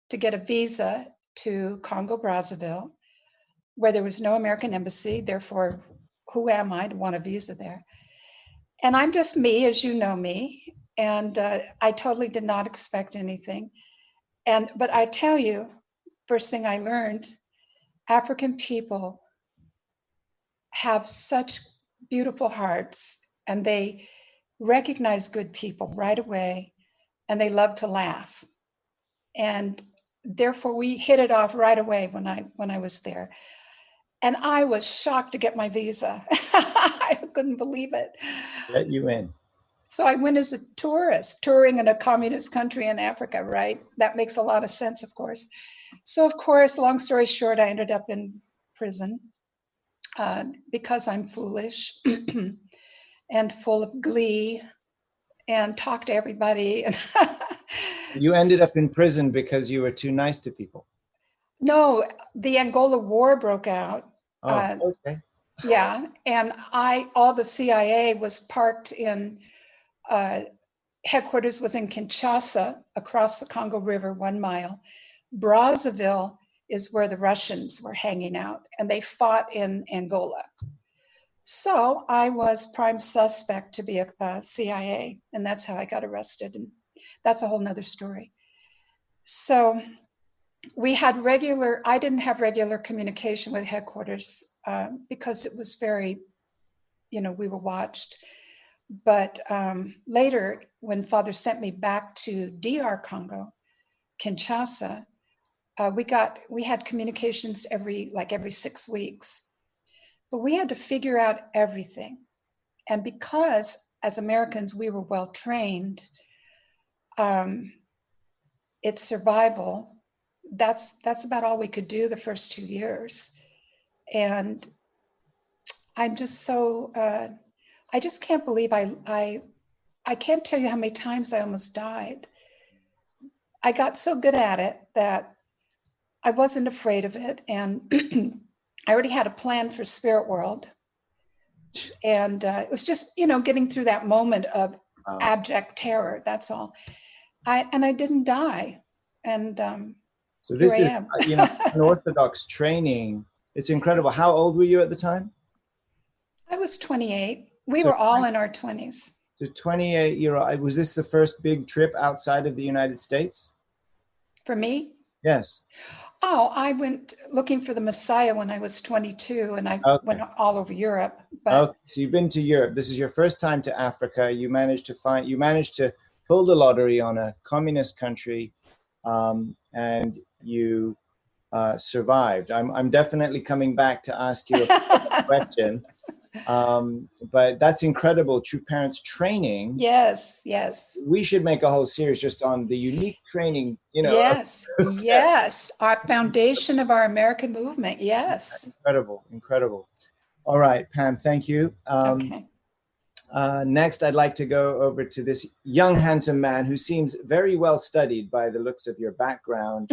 S4: to get a visa to Congo Brazzaville, where there was no American embassy. Therefore, who am I to want a visa there? And I'm just me, as you know me. And I totally did not expect anything. But I tell you, first thing I learned, African people have such beautiful hearts, and they recognize good people right away, and they love to laugh. And therefore we hit it off right away when I was there. And I was shocked to get my visa. I couldn't believe it.
S1: Let you in.
S4: So I went as a tourist, touring in a communist country in Africa, right? That makes a lot of sense, of course. So, of course, long story short, I ended up in prison because I'm foolish and full of glee and talk to everybody.
S1: You ended up in prison because you were too nice to people.
S4: No, the Angola War broke out.
S1: Oh, okay.
S4: Yeah, and all the CIA was parked in, headquarters was in Kinshasa, across the Congo River, 1 mile. Brazzaville is where the Russians were hanging out, and they fought in Angola. So I was prime suspect to be a CIA, and that's how I got arrested. And that's a whole nother story. So I didn't have regular communication with headquarters because it was very, we were watched. But later, when Father sent me back to DR Congo, Kinshasa, we had communications every 6 weeks. but we had to figure out everything. And because as Americans, we were well trained, it's survival. That's about all we could do the first 2 years. And I'm just so, I just can't believe I can't tell you how many times I almost died. I got so good at it that I wasn't afraid of it. And I already had a plan for spirit world. And it was just, getting through that moment of abject terror. That's all. I didn't die. And
S1: so this
S4: here
S1: is,
S4: I am.
S1: unorthodox training. It's incredible. How old were you at the time?
S4: I was 28. We were all in our 20s.
S1: So 28-year-old. Was this the first big trip outside of the United States?
S4: For me?
S1: Yes.
S4: Oh, I went looking for the Messiah when I was 22, and I went all over Europe. But
S1: so you've been to Europe. This is your first time to Africa. You managed to pull the lottery on a communist country, and you survived. I'm definitely coming back to ask you a question. But that's incredible. True Parents Training.
S4: Yes.
S1: We should make a whole series just on the unique training,
S4: Yes. Our foundation of our American movement. Yes.
S1: Incredible. All right, Pam, thank you.
S4: Okay.
S1: Next, I'd like to go over to this young, handsome man who seems very well studied by the looks of your background.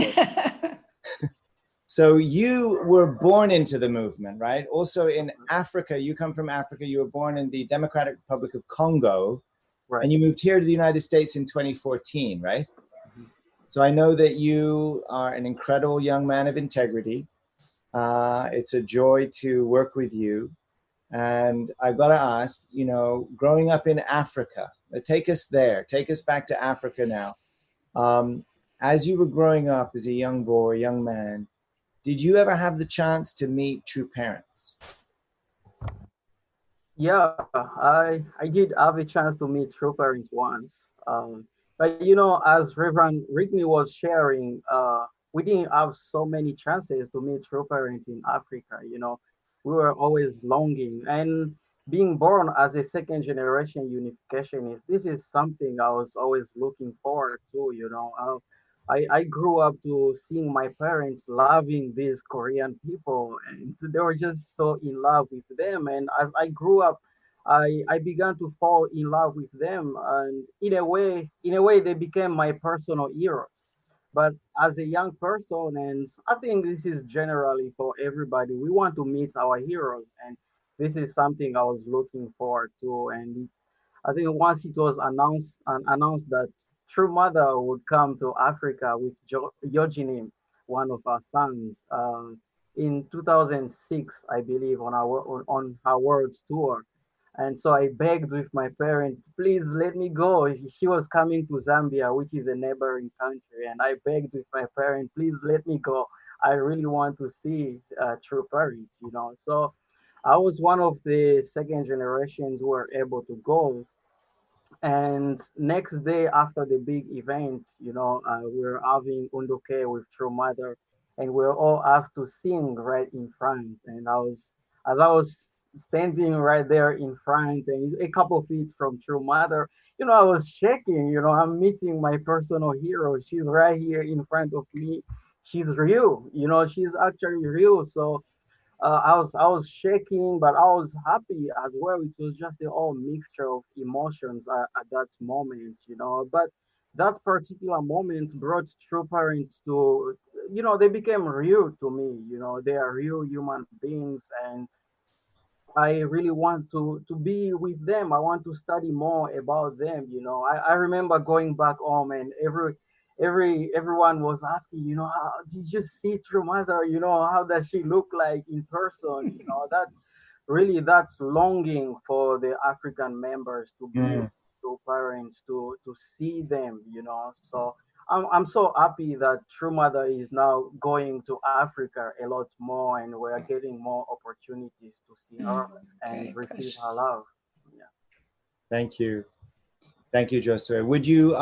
S1: So you were born into the movement, right? Also in Africa, you come from Africa. You were born in the Democratic Republic of Congo, right? And you moved here to the United States in 2014, right? Mm-hmm. So I know that you are an incredible young man of integrity. It's a joy to work with you. And I've got to ask, growing up in Africa, take us there, take us back to Africa now. As you were growing up as a young boy, young man, did you ever have the chance to meet true parents?
S5: Yeah, I did have a chance to meet true parents once. But as Reverend Rickney was sharing, we didn't have so many chances to meet true parents in Africa. We were always longing, and being born as a second generation unificationist, this is something I was always looking forward to. I grew up to seeing my parents loving these Korean people, and they were just so in love with them. And as I grew up, I began to fall in love with them, and in a way, they became my personal heroes. But as a young person, and I think this is generally for everybody, we want to meet our heroes, and this is something I was looking forward to. And I think once it was announced that True Mother would come to Africa with Eugene, one of our sons, in 2006, I believe, on her world tour. And so I begged with my parents, please let me go. She was coming to Zambia, which is a neighboring country. And I begged with my parents, please let me go. I really want to see true parents, So I was one of the second generations who were able to go. And next day after the big event, we were having Unduke with True Mother, and we were all asked to sing right in front. And as I was standing right there in front and a couple of feet from True Mother, I was shaking. I'm meeting my personal hero. She's right here in front of me. She's real. She's actually real. So I was shaking, but I was happy as well. It was just a whole mixture of emotions at that moment, But that particular moment brought true parents to, they became real to me. They are real human beings, and I really want to be with them. I want to study more about them. I remember going back home, and everyone was asking, how did you see True Mother? How does she look like in person? That's longing for the African members to be to parents to see them. So I'm so happy that True Mother is now going to Africa a lot more, and we're getting more opportunities to see her and receive her love. Yeah.
S1: Thank you, Josue. Would you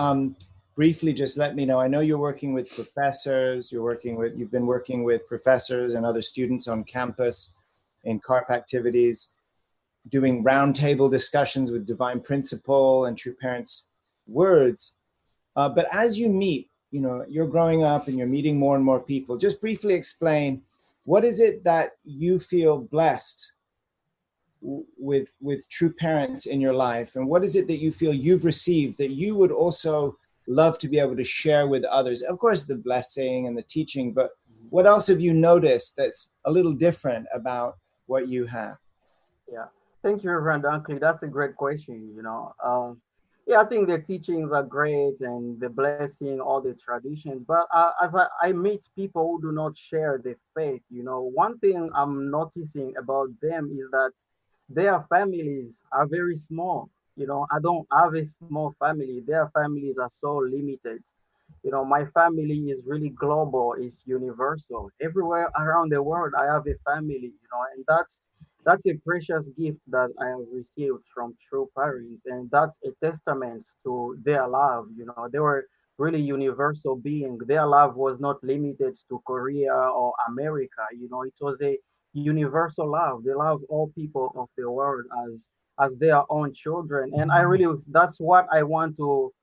S1: briefly just let me know? I know you're working with professors. You've been working with professors and other students on campus. in CARP activities, doing roundtable discussions with Divine Principle and True Parents words. But as you meet, you're growing up and you're meeting more and more people, just briefly explain, what is it that you feel blessed with true parents in your life? And what is it that you feel you've received that you would also love to be able to share with others? Of course, the blessing and the teaching, but what else have you noticed that's a little different about what you have?
S5: Yeah, thank you, Reverend Dunkley. That's a great question. Yeah, I think the teachings are great and the blessing, all the traditions. But as I meet people who do not share the faith, one thing I'm noticing about them is that their families are very small. I don't have a small family. Their families are so limited. My family is really global, it's universal. Everywhere around the world, I have a family, and that's a precious gift that I have received from true parents, and that's a testament to their love. They were really universal being. Their love was not limited to Korea or America. It was a universal love. They love all people of the world as their own children, and that's what I want to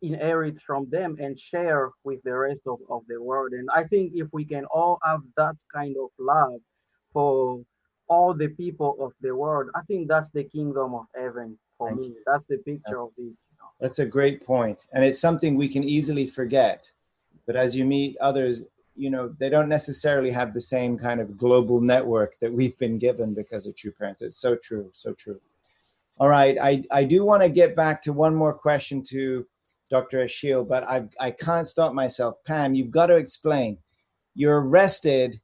S5: inherit from them and share with the rest of the world. And I think if we can all have that kind of love for all the people of the world, I think that's the kingdom of heaven for
S1: Thank
S5: me.
S1: you.
S5: That's the picture of it.
S1: That's a great point. And it's something we can easily forget. But as you meet others, they don't necessarily have the same kind of global network that we've been given because of true parents. It's so true, so true. All right, I do want to get back to one more question to Dr. Ashil, but I can't stop myself. Pam, you've got to explain. You're arrested.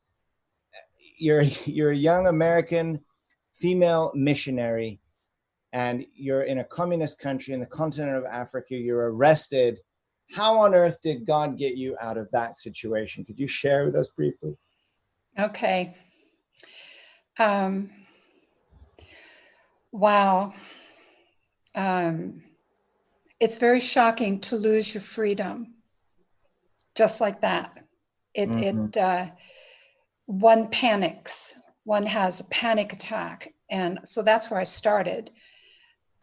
S1: You're a young American female missionary, and you're in a communist country in the continent of Africa. You're arrested. How on earth did God get you out of that situation? Could you share with us briefly?
S4: Okay. Wow. It's very shocking to lose your freedom just like that. One panics, one has a panic attack. And so that's where I started.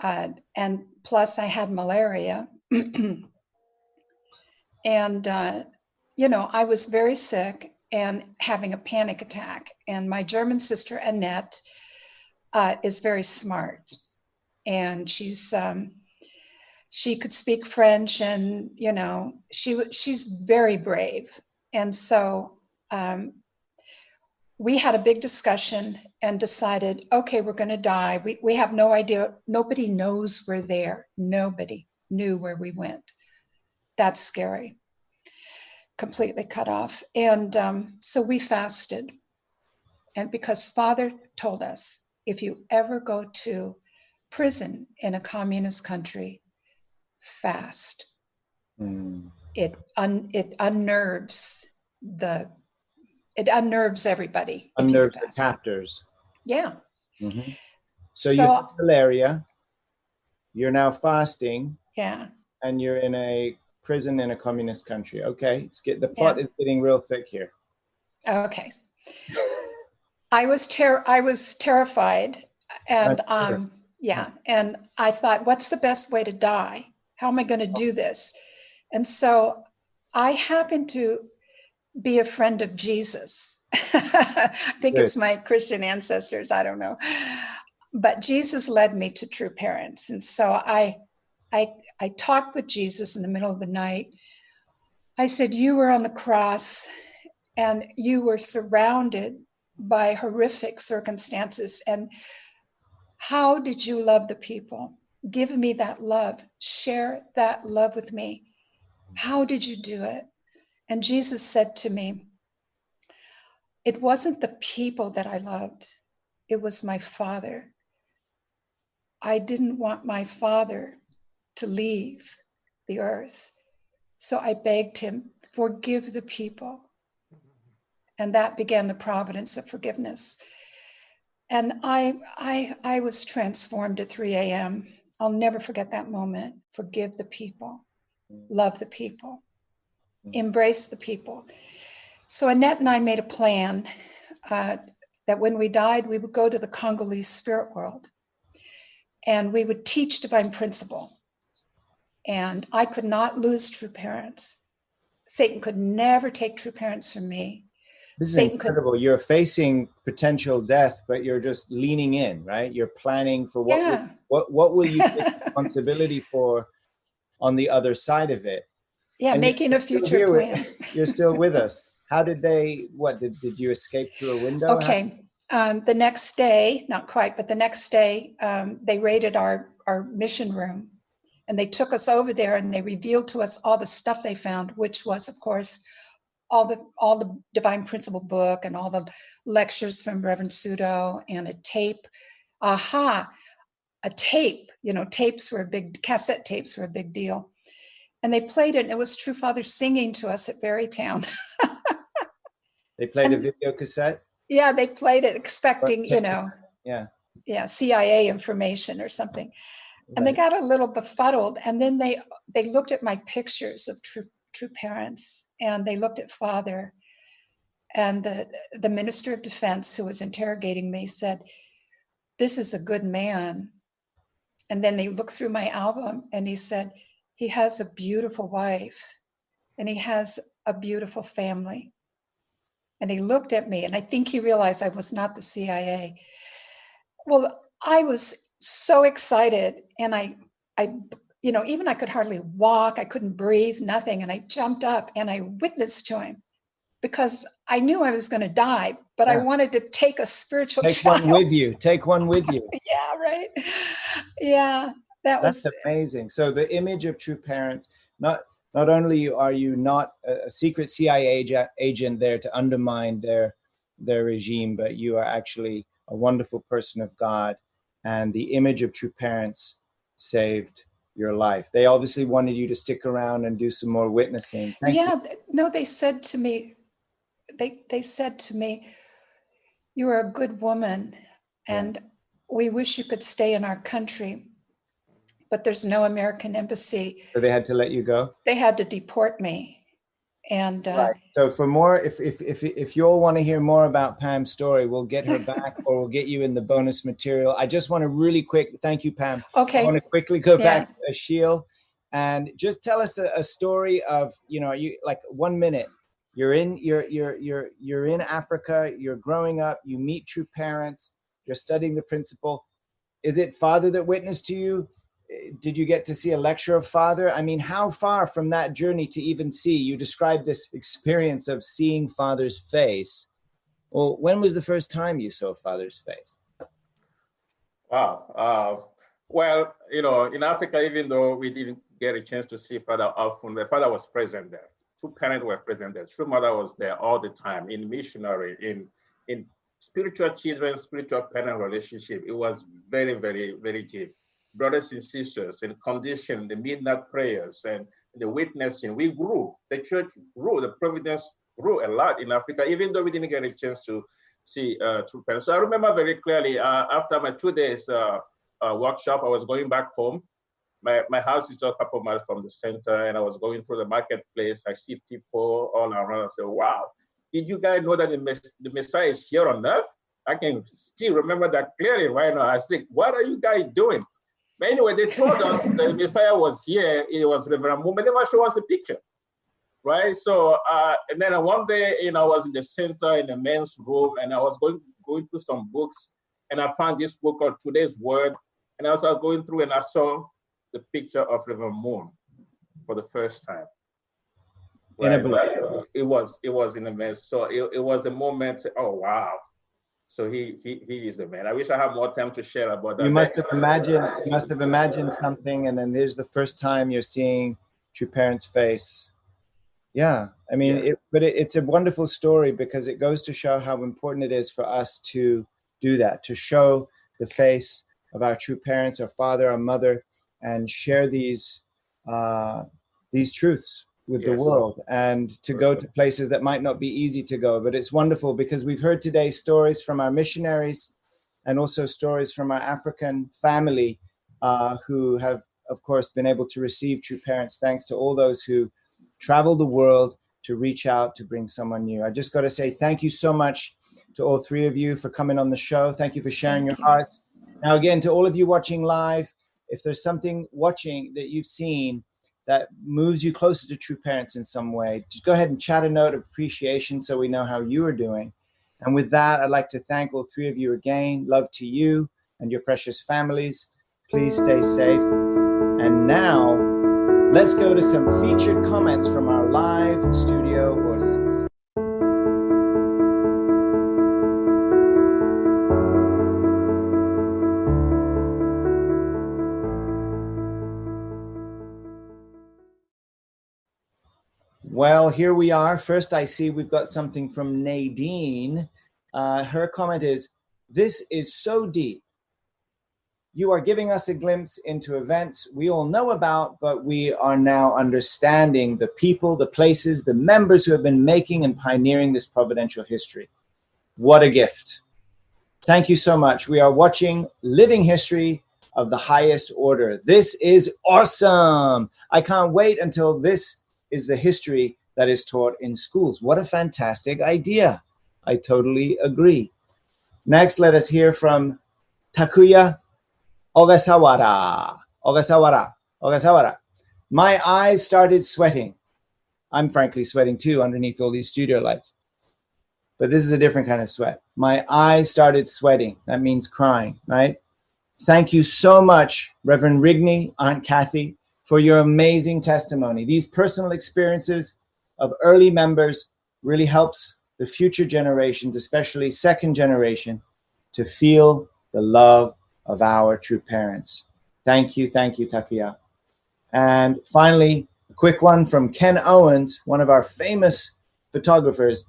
S4: And plus I had malaria. And, I was very sick and having a panic attack. And my German sister, Annette, is very smart. And she could speak French, and, she's very brave. And so we had a big discussion and decided, okay, we're going to die. We have no idea. Nobody knows we're there. Nobody knew where we went. That's scary. Completely cut off. And so we fasted. And because Father told us, if you ever go to prison in a communist country, fast. It unnerves everybody.
S1: Unnerves the captors.
S4: Yeah.
S1: Mm-hmm. So you have malaria. You're now fasting.
S4: Yeah.
S1: And you're in a prison in a communist country. Okay, the plot is getting real thick here.
S4: Okay. I was terrified, and and I thought, what's the best way to die? How am I going to do this? And so I happened to be a friend of Jesus. I think it's my Christian ancestors, I don't know. But Jesus led me to true parents. And so I talked with Jesus in the middle of the night. I said, you were on the cross and you were surrounded by horrific circumstances. And how did you love the people? Give me that love. Share that love with me. How did you do it? And Jesus said to me, it wasn't the people that I loved. It was my Father. I didn't want my Father to leave the earth. So I begged him, forgive the people. And that began the providence of forgiveness. And I was transformed at 3 a.m. I'll never forget that moment. Forgive the people, love the people, embrace the people. So Annette and I made a plan that when we died, we would go to the Congolese spirit world and we would teach divine principle. And I could not lose true parents. Satan could never take true parents from me.
S1: This is
S4: Satan
S1: incredible. You're facing potential death, but you're just leaning in, right? You're planning for what will you take responsibility for on the other side of it.
S4: Yeah,
S1: and
S4: making a future plan.
S1: You're still with us. How did they, did you escape through a window?
S4: Okay. The next day, not quite, but the next day, they raided our mission room and they took us over there and they revealed to us all the stuff they found, which was, of course, all the Divine Principle book and all the lectures from Reverend Pseudo and a tape. A tape, cassette tapes were a big deal. And they played it and it was True Father singing to us at Berrytown.
S1: They played a video cassette?
S4: Yeah, they played it expecting,
S1: Yeah,
S4: CIA information or something.
S1: right.
S4: And they got a little befuddled. And then they looked at my pictures of true parents, and they looked at Father. And the Minister of Defense, who was interrogating me, said, "This is a good man." And then they looked through my album and he said, "He has a beautiful wife and he has a beautiful family." And he looked at me and I think he realized I was not the CIA. Well, I was so excited and I even I could hardly walk, I couldn't breathe, nothing. And I jumped up and I witnessed to him because I knew I was going to die, but I wanted to take a spiritual child.
S1: Take one with you.
S4: Yeah, right. Yeah,
S1: that's amazing. So the image of true parents, not only are you not a secret CIA agent there to undermine their regime, but you are actually a wonderful person of God. And the image of true parents saved your life. They obviously wanted you to stick around and do some more witnessing. Thank you.
S4: No, they said to me, "You are a good woman and we wish you could stay in our country, but there's no American embassy."
S1: So they had to let you go?
S4: They had to deport me. And
S1: right. So for more, if you all want to hear more about Pam's story, we'll get her back or we'll get you in the bonus material. I just want to really quick, thank you, Pam.
S4: Okay.
S1: I want to quickly go back to Achille and just tell us a story of, you like 1 minute. You're in Africa, you're growing up, you meet true parents, you're studying the principle. Is it Father that witnessed to you? Did you get to see a lecture of Father? I mean, how far from that journey to even see? You described this experience of seeing Father's face. Well, when was the first time you saw Father's face?
S3: Wow. Well, in Africa, even though we didn't get a chance to see Father often, the Father was present there. True parents were present there. True Mother was there all the time in missionary, in spiritual children, spiritual parent relationship. It was very, very, very deep. Brothers and sisters, in condition, the midnight prayers and the witnessing, we grew. The church grew. The providence grew a lot in Africa, even though we didn't get a chance to see true parents. So I remember very clearly after my 2 days workshop, I was going back home. My house is just a couple miles from the center, and I was going through the marketplace. I see people all around. I said, "Wow, did you guys know that the Messiah is here on earth?" I can still remember that clearly right now. I said, "What are you guys doing?" But anyway, they told us the Messiah was here. It was Reverend Moon, but they never show us a picture, right? So, and then one day, I was in the center in the men's room, and I was going through some books, and I found this book called Today's Word, and I was going through, and I saw the picture of Reverend Moon for the first time. Right? It was in the mess. So it was a moment. Oh wow! So he is the man. I wish I had more time to share about that.
S1: You must have imagined something, and then there's the first time you're seeing true parents' face. Yeah, I mean, it's a wonderful story because it goes to show how important it is for us to do that, to show the face of our true parents, our father, our mother, and share these truths with the world, and to go to places that might not be easy to go. But it's wonderful because we've heard today stories from our missionaries and also stories from our African family who have, of course, been able to receive true parents thanks to all those who travel the world to reach out to bring someone new. I just got to say thank you so much to all three of you for coming on the show. Thank you for sharing your hearts. Now, again, to all of you watching live, if there's something watching that you've seen that moves you closer to true parents in some way, just go ahead and chat a note of appreciation so we know how you are doing. And with that, I'd like to thank all three of you again. Love to you and your precious families. Please stay safe. And now, let's go to some featured comments from our live studio audience. Well, here we are. First, I see we've got something from Nadine. Her comment is, "This is so deep. You are giving us a glimpse into events we all know about, but we are now understanding the people, the places, the members who have been making and pioneering this providential history. What a gift. Thank you so much. We are watching living history of the highest order. This is awesome. I can't wait until this is the history that is taught in schools. What a fantastic idea. I totally agree." Next, let us hear from Takuya Ogasawara. "My eyes started sweating." I'm frankly sweating too underneath all these studio lights. But this is a different kind of sweat. My eyes started sweating. That means crying, right? Thank you so much, Reverend Rigney, Aunt Kathy, for your amazing testimony. These personal experiences of early members really helps the future generations, especially second generation, to feel the love of our true parents. Thank you, Takuya. And finally, a quick one from Ken Owens, one of our famous photographers.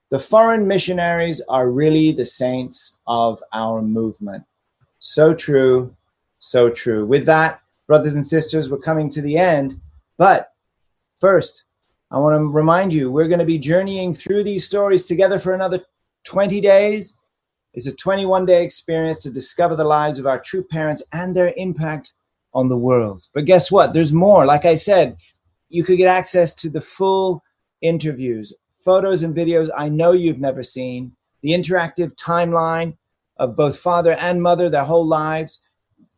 S1: "The foreign missionaries are really the saints of our movement." So true, so true. With that, brothers and sisters, we're coming to the end. But first, I want to remind you, we're going to be journeying through these stories together for another 20 days. It's a 21-day experience to discover the lives of our true parents and their impact on the world. But guess what? There's more. Like I said, you could get access to the full interviews, photos and videos I know you've never seen, the interactive timeline of both father and mother, their whole lives.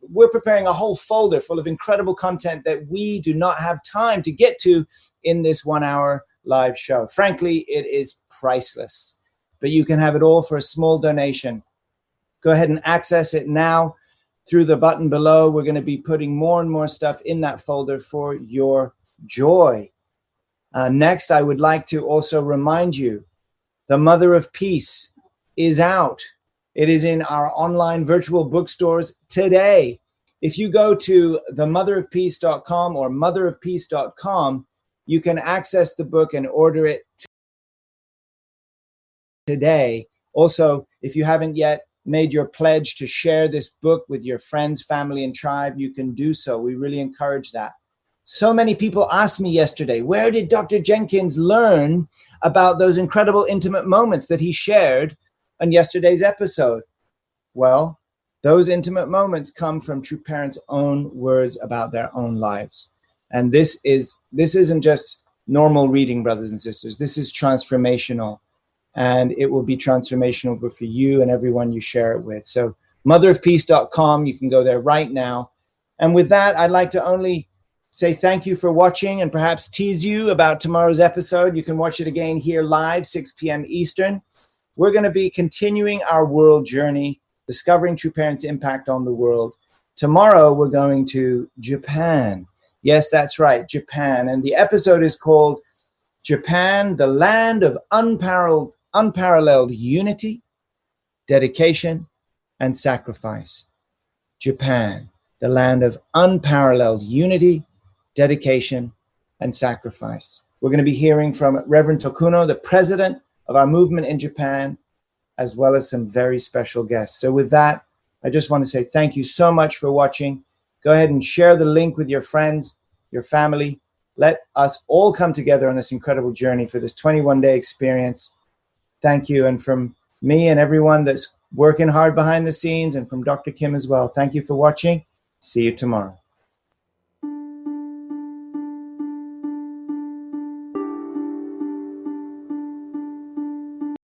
S1: We're preparing a whole folder full of incredible content that we do not have time to get to in this 1-hour live show. Frankly, it is priceless, but you can have it all for a small donation. Go ahead and access it now through the button below. We're going to be putting more and more stuff in that folder for your joy. Next, I would like to also remind you, The Mother of Peace is out. It is in our online virtual bookstores today. If you go to themotherofpeace.com or motherofpeace.com, you can access the book and order it today. Also, if you haven't yet made your pledge to share this book with your friends, family, and tribe, you can do so. We really encourage that. So many people asked me yesterday, where did Dr. Jenkins learn about those incredible intimate moments that he shared on yesterday's episode? Well, those intimate moments come from true parents' own words about their own lives. And this isn't just normal reading, brothers and sisters. This is transformational. And it will be transformational for you and everyone you share it with. So motherofpeace.com, you can go there right now. And with that, I'd like to only say thank you for watching and perhaps tease you about tomorrow's episode. You can watch it again here live, 6 p.m. Eastern. We're going to be continuing our world journey, discovering true parents' impact on the world. Tomorrow, we're going to Japan. Yes, that's right, Japan. And the episode is called Japan, the Land of Unparalleled Unity, Dedication, and Sacrifice. Japan, the land of unparalleled unity, dedication, and sacrifice. We're going to be hearing from Reverend Tokuno, the president of our movement in Japan, as well as some very special guests. So with that, I just want to say thank you so much for watching. Go ahead and share the link with your friends, your family. Let us all come together on this incredible journey for this 21-day experience. Thank you. And from me and everyone that's working hard behind the scenes, and from Dr. Kim as well, thank you for watching. See you tomorrow.